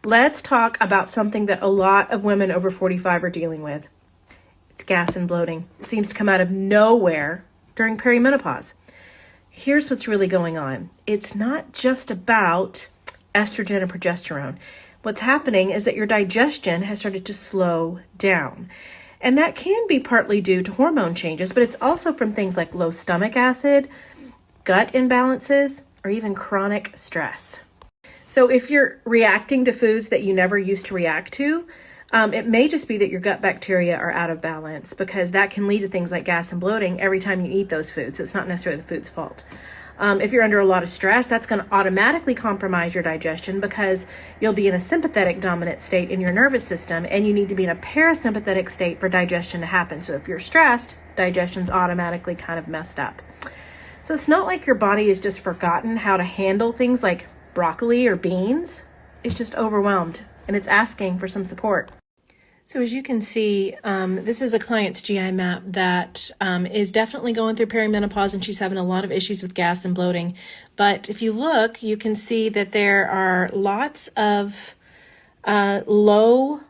Let's talk about something that a lot of women over 45 are dealing with. It's gas and bloating. It seems to come out of nowhere during perimenopause. Here's what's really going on. It's not just about estrogen and progesterone. What's happening is that your digestion has started to slow down. And that can be partly due to hormone changes, but it's also from things like low stomach acid, gut imbalances, or even chronic stress. So if you're reacting to foods that you never used to react to, it may just be that your gut bacteria are out of balance, because that can lead to things like gas and bloating every time you eat those foods. So it's not necessarily the food's fault. If you're under a lot of stress, that's going to automatically compromise your digestion, because you'll be in a sympathetic dominant state in your nervous system, and you need to be in a parasympathetic state for digestion to happen. So if you're stressed, digestion's automatically kind of messed up. So it's not like your body has just forgotten how to handle things like broccoli or beans. It's just overwhelmed, and it's asking for some support. So as you can see, this is a client's GI map that is definitely going through perimenopause, and she's having a lot of issues with gas and bloating. But if you look, you can see that there are lots of low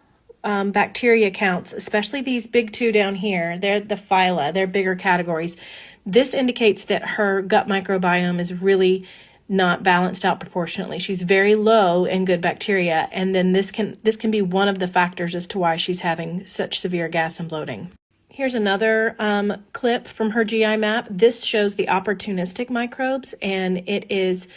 bacteria counts, especially these big two down here. They're the phyla, they're bigger categories. This indicates that her gut microbiome is really not balanced out proportionately. She's very low in good bacteria, and then this can be one of the factors as to why she's having such severe gas and bloating. Here's another clip from her GI map. This shows the opportunistic microbes, and it is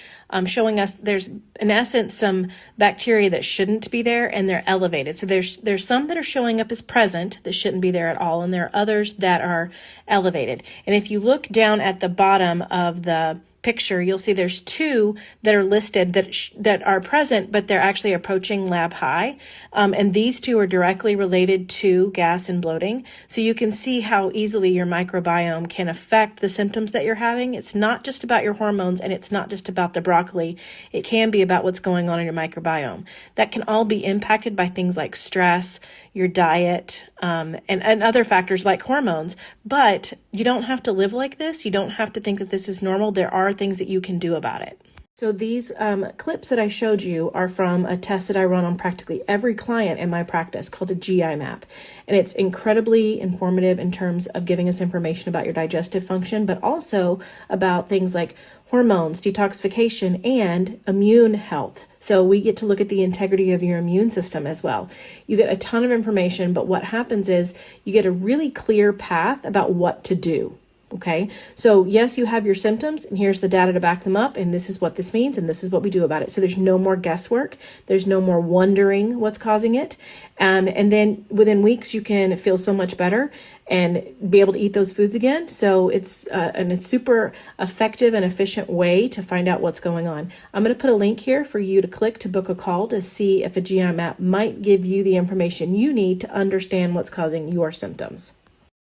showing us there's in essence some bacteria that shouldn't be there, and they're elevated. So there's some that are showing up as present that shouldn't be there at all, and there are others that are elevated. And if you look down at the bottom of the picture, you'll see there's two that are listed that are present, but they're actually approaching lab high. And these two are directly related to gas and bloating. So you can see how easily your microbiome can affect the symptoms that you're having. It's not just about your hormones, and it's not just about the broccoli. It can be about what's going on in your microbiome. That can all be impacted by things like stress, your diet, and other factors like hormones. But you don't have to live like this. You don't have to think that this is normal. There are things that you can do about it. So these clips that I showed you are from a test that I run on practically every client in my practice called a GI map. And it's incredibly informative in terms of giving us information about your digestive function, but also about things like hormones, detoxification, and immune health. So we get to look at the integrity of your immune system as well. You get a ton of information, but what happens is you get a really clear path about what to do. Okay, so yes, you have your symptoms, and here's the data to back them up, and this is what this means, and this is what we do about it. So there's no more guesswork. There's no more wondering what's causing it. And then within weeks, you can feel so much better and be able to eat those foods again. So it's a super effective and efficient way to find out what's going on. I'm going to put a link here for you to click to book a call to see if a GI map might give you the information you need to understand what's causing your symptoms.